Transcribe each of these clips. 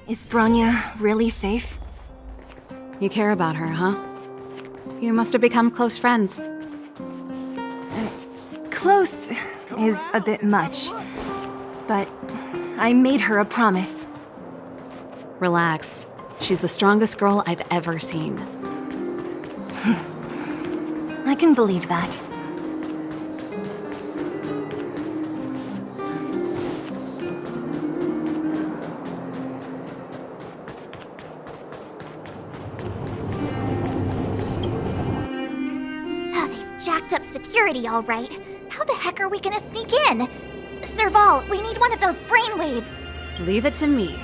Is Bronya really safe? You care about her, huh? You must have become close friends. Close is a bit much, but I made her a promise. Relax. She's the strongest girl I've ever seen. I can believe that. They've jacked up security, all right. How the heck are we gonna sneak in? Serval, we need one of those brainwaves. Leave it to me.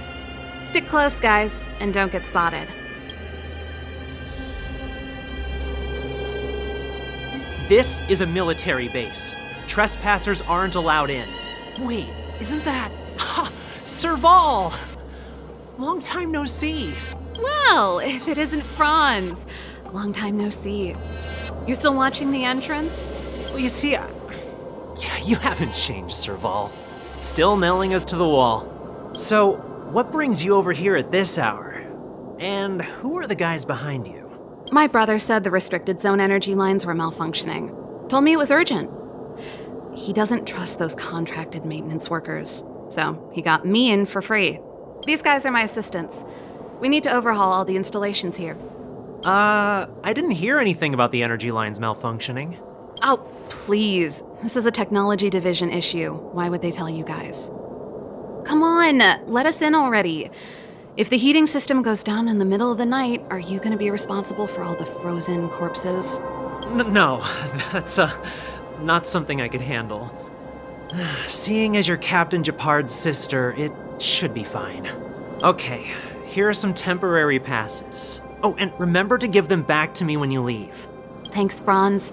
Stick close, guys, and don't get spotted. This is a military base. Trespassers aren't allowed in. Wait, isn't that... Serval! Long time no see. Well, if it isn't Franz. Long time no see. You still watching the entrance? Well, you see, you haven't changed, Serval. Still nailing us to the wall. So, what brings you over here at this hour? And who are the guys behind you? My brother said the restricted zone energy lines were malfunctioning. Told me it was urgent. He doesn't trust those contracted maintenance workers, so he got me in for free. These guys are my assistants. We need to overhaul all the installations here. I didn't hear anything about the energy lines malfunctioning. Oh, please. This is a technology division issue. Why would they tell you guys? Come on, let us in already. If the heating system goes down in the middle of the night, are you going to be responsible for all the frozen corpses? No, that's not something I could handle. Seeing as you're Captain Japard's sister, it should be fine. Okay, here are some temporary passes. Oh, and remember to give them back to me when you leave. Thanks, Franz.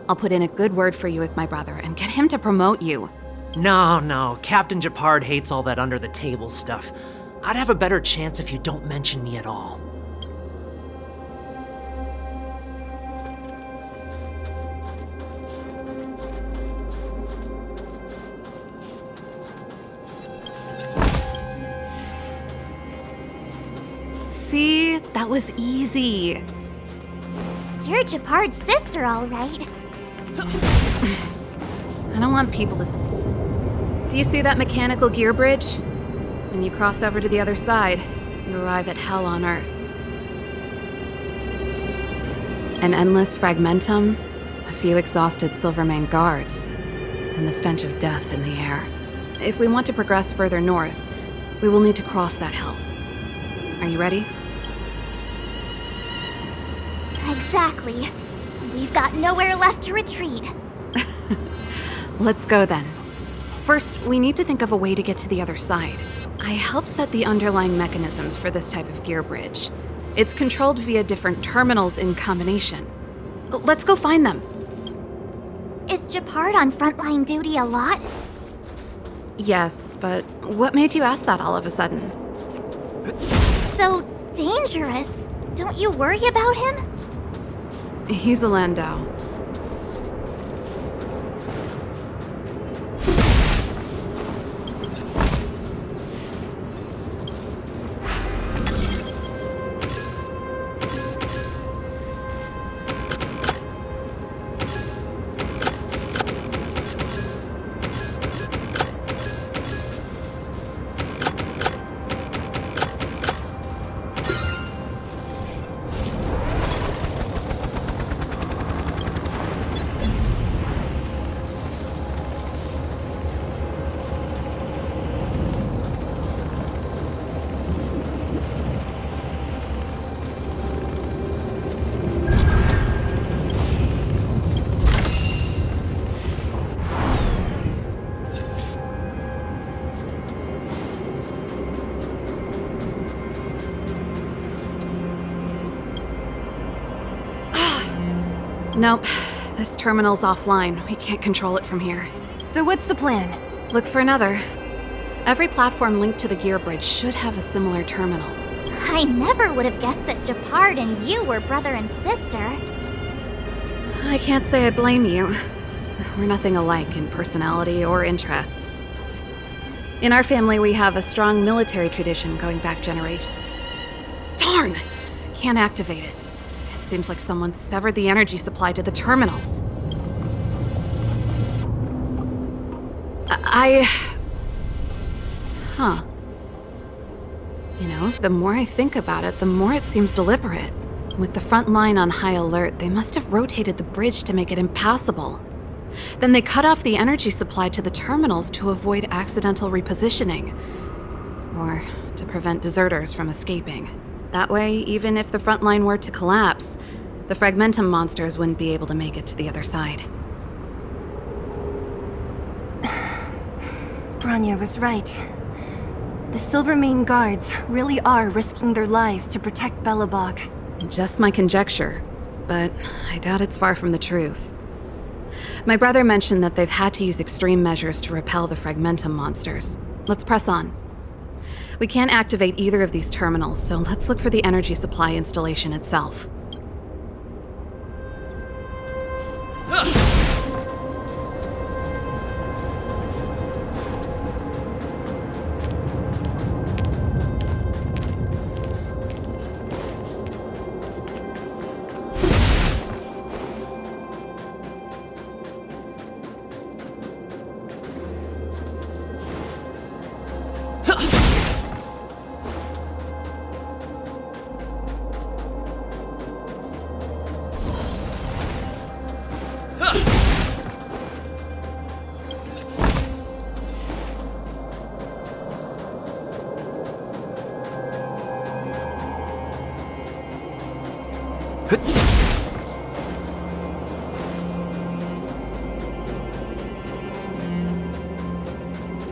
I'll put in a good word for you with my brother and get him to promote you. No, Captain Japard hates all that under-the-table stuff. I'd have a better chance if you don't mention me at all. See? That was easy. You're Japard's sister, all right. I don't want people to... Do you see that mechanical gear bridge? When you cross over to the other side, you arrive at hell on Earth. An endless fragmentum, a few exhausted Silvermane guards, and the stench of death in the air. If we want to progress further north, we will need to cross that hell. Are you ready? Exactly. We've got nowhere left to retreat. Let's go then. First, we need to think of a way to get to the other side. I helped set the underlying mechanisms for this type of gear bridge. It's controlled via different terminals in combination. Let's go find them. Is Japard on frontline duty a lot? Yes, but what made you ask that all of a sudden? So dangerous. Don't you worry about him? He's a Landau. Nope. This terminal's offline. We can't control it from here. So what's the plan? Look for another. Every platform linked to the gear bridge should have a similar terminal. I never would have guessed that Japard and you were brother and sister. I can't say I blame you. We're nothing alike in personality or interests. In our family, we have a strong military tradition going back generations. Darn! Can't activate it. It seems like someone severed the energy supply to the terminals. Huh. You know, the more I think about it, the more it seems deliberate. With the front line on high alert, they must have rotated the bridge to make it impassable. Then they cut off the energy supply to the terminals to avoid accidental repositioning. Or to prevent deserters from escaping. That way, even if the front line were to collapse, the Fragmentum monsters wouldn't be able to make it to the other side. Branya was right. The Silvermane guards really are risking their lives to protect Belobog. Just my conjecture, but I doubt it's far from the truth. My brother mentioned that they've had to use extreme measures to repel the Fragmentum monsters. Let's press on. We can't activate either of these terminals, so let's look for the energy supply installation itself.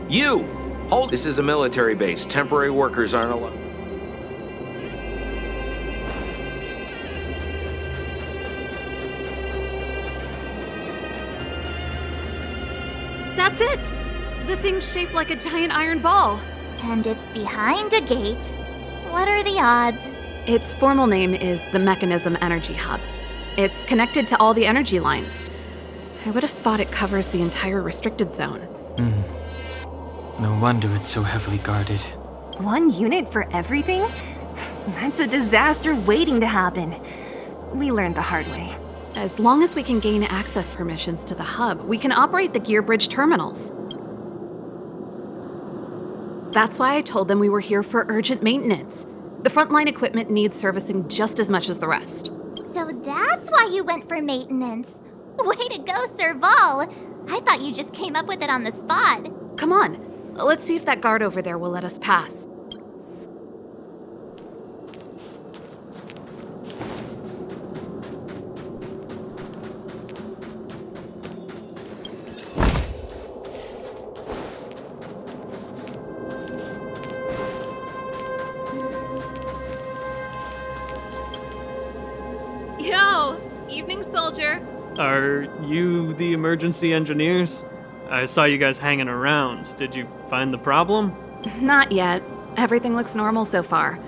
You! Hold! This is a military base. Temporary workers aren't allowed. That's it! The thing's shaped like a giant iron ball. And it's behind a gate. What are the odds? Its formal name is the Mechanism Energy Hub. It's connected to all the energy lines. I would have thought it covers the entire restricted zone. No wonder it's so heavily guarded. One unit for everything? That's a disaster waiting to happen. We learned the hard way. As long as we can gain access permissions to the hub, we can operate the gear bridge terminals. That's why I told them we were here for urgent maintenance. The frontline equipment needs servicing just as much as the rest. So that's why you went for maintenance. Way to go, Serval! I thought you just came up with it on the spot. Come on, let's see if that guard over there will let us pass. Yo, evening, soldier. Are you the emergency engineers? I saw you guys hanging around. Did you find the problem? Not yet. Everything looks normal so far.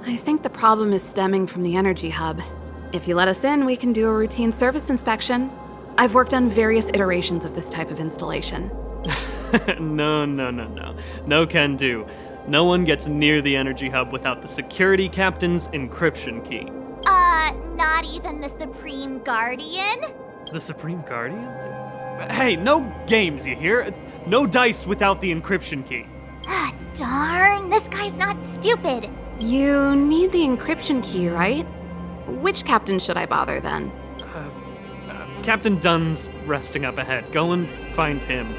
I think the problem is stemming from the energy hub. If you let us in, we can do a routine service inspection. I've worked on various iterations of this type of installation. No. No can do. No one gets near the energy hub without the security captain's encryption key. Not even the Supreme Guardian? The Supreme Guardian? Hey, no games, you hear? No dice without the encryption key. Ah, darn, this guy's not stupid. You need the encryption key, right? Which captain should I bother then? Captain Dunn's resting up ahead. Go and find him.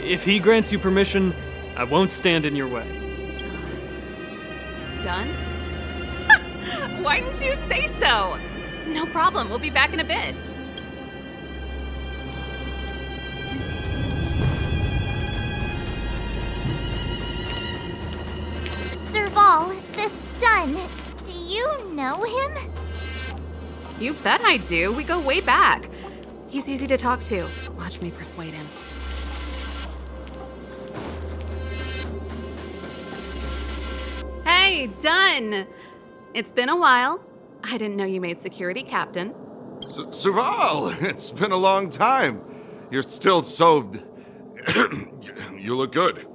If he grants you permission, I won't stand in your way. Dunn? Why didn't you say so? No problem, we'll be back in a bit. Serval, this Dunn, do you know him? You bet I do. We go way back. He's easy to talk to. Watch me persuade him. Hey, Dunn! It's been a while. I didn't know you made security captain. Serval, it's been a long time. You're still so... You look good.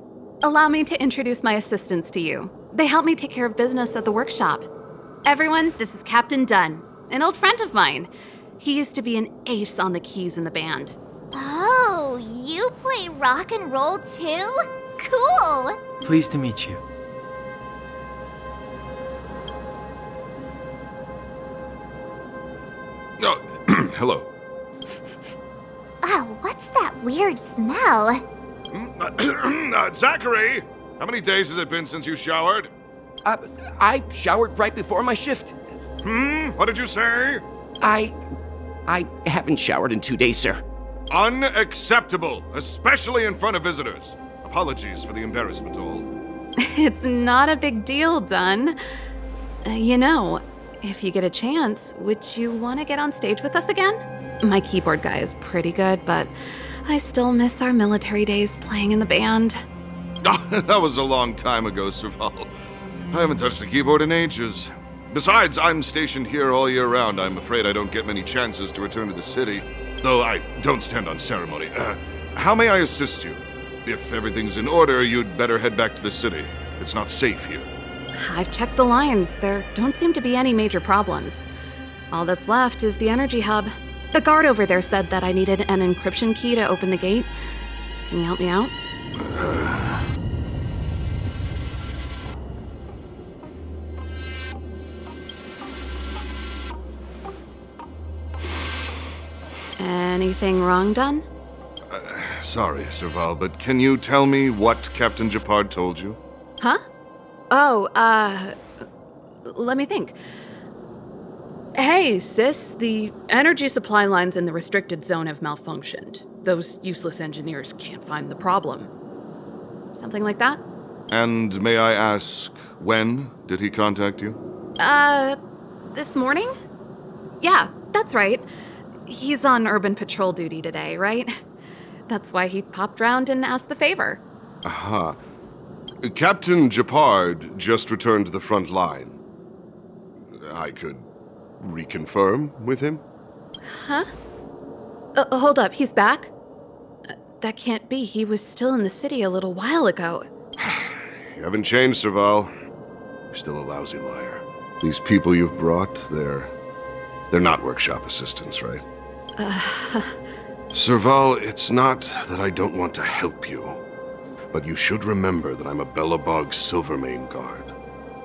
Allow me to introduce my assistants to you. They help me take care of business at the workshop. Everyone, this is Captain Dunn, an old friend of mine. He used to be an ace on the keys in the band. Oh, you play rock and roll too? Cool! Pleased to meet you. Oh, hello. Oh, what's that weird smell? Zachary! How many days has it been since you showered? I showered right before my shift. What did you say? I haven't showered in 2 days, sir. Unacceptable, especially in front of visitors. Apologies for the embarrassment, all. It's not a big deal, Dunn. You know, if you get a chance, would you want to get on stage with us again? My keyboard guy is pretty good, but I still miss our military days playing in the band. That was a long time ago, Serval. I haven't touched a keyboard in ages. Besides, I'm stationed here all year round. I'm afraid I don't get many chances to return to the city. Though I don't stand on ceremony. How may I assist you? If everything's in order, you'd better head back to the city. It's not safe here. I've checked the lines. There don't seem to be any major problems. All that's left is the energy hub. The guard over there said that I needed an encryption key to open the gate. Can you help me out? Anything wrong, Dunn? Sorry, Serval, but can you tell me what Captain Japard told you? Huh? Oh, let me think. Hey, sis, the energy supply lines in the restricted zone have malfunctioned. Those useless engineers can't find the problem. Something like that? And may I ask, when did he contact you? This morning? Yeah, that's right. He's on urban patrol duty today, right? That's why he popped round and asked the favor. Aha. Captain Japard just returned to the front line. I could reconfirm with him? Huh? Hold up, he's back? That can't be. He was still in the city a little while ago. You haven't changed, Serval. You're still a lousy liar. These people you've brought, they're not workshop assistants, right? Serval, it's not that I don't want to help you, but you should remember that I'm a Belobog Silvermane guard.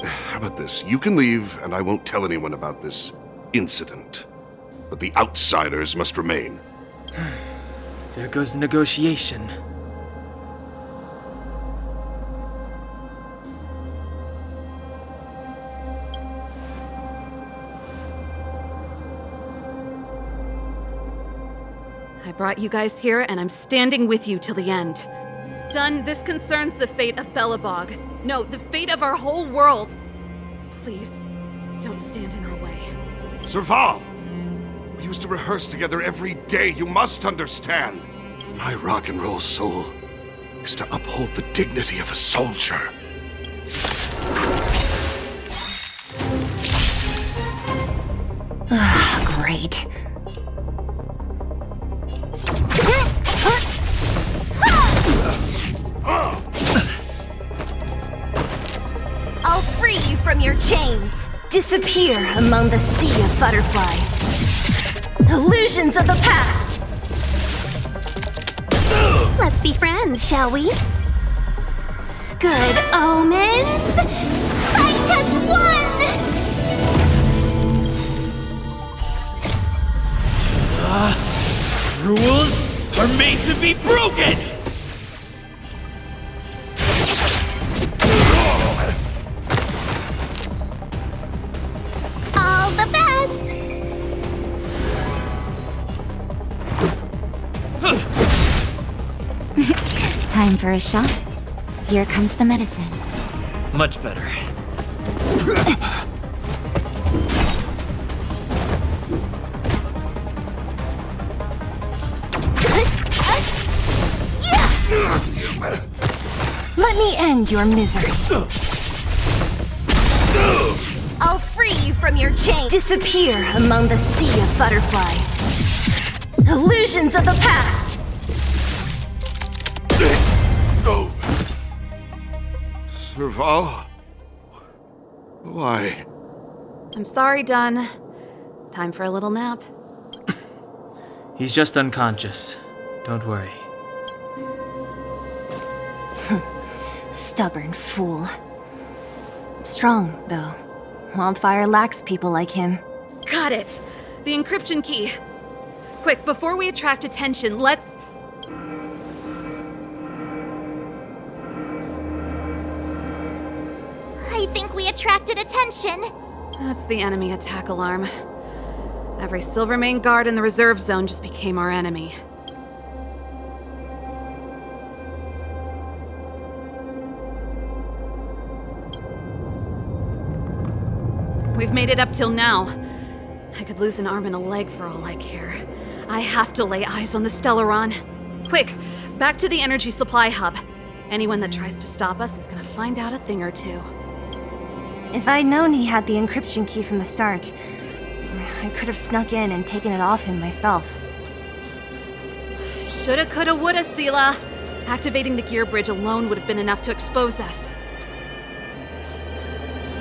How about this? You can leave, and I won't tell anyone about this incident. But the outsiders must remain. There goes the negotiation. I brought you guys here, and I'm standing with you till the end. Dunn, this concerns the fate of Belobog. No, the fate of our whole world. Please, don't stand in our way. Serval! We used to rehearse together every day, you must understand. My rock and roll soul is to uphold the dignity of a soldier. Great. I'll free you from your chains. Disappear among the sea of butterflies. Illusions of the past. Let's be friends, shall we? Good omens! Fight as one! Rules are made to be broken! All the best! Time for a shot. Here comes the medicine. Much better. Let me end your misery. I'll free you from your chains. Disappear among the sea of butterflies. Illusions of the past. Serval? Why? I'm sorry, Dunn. Time for a little nap. He's just unconscious. Don't worry. Stubborn fool. Strong, though. Wildfire lacks people like him. Got it! The encryption key. Quick, before we attract attention, let's... I think we attracted attention. That's the enemy attack alarm. Every Silvermane guard in the reserve zone just became our enemy. We've made it up till now. I could lose an arm and a leg for all I care. I have to lay eyes on the Stellaron. Quick, back to the energy supply hub. Anyone that tries to stop us is gonna find out a thing or two. If I'd known he had the encryption key from the start, I could have snuck in and taken it off him myself. Shoulda, coulda, woulda, Sela. Activating the gear bridge alone would have been enough to expose us.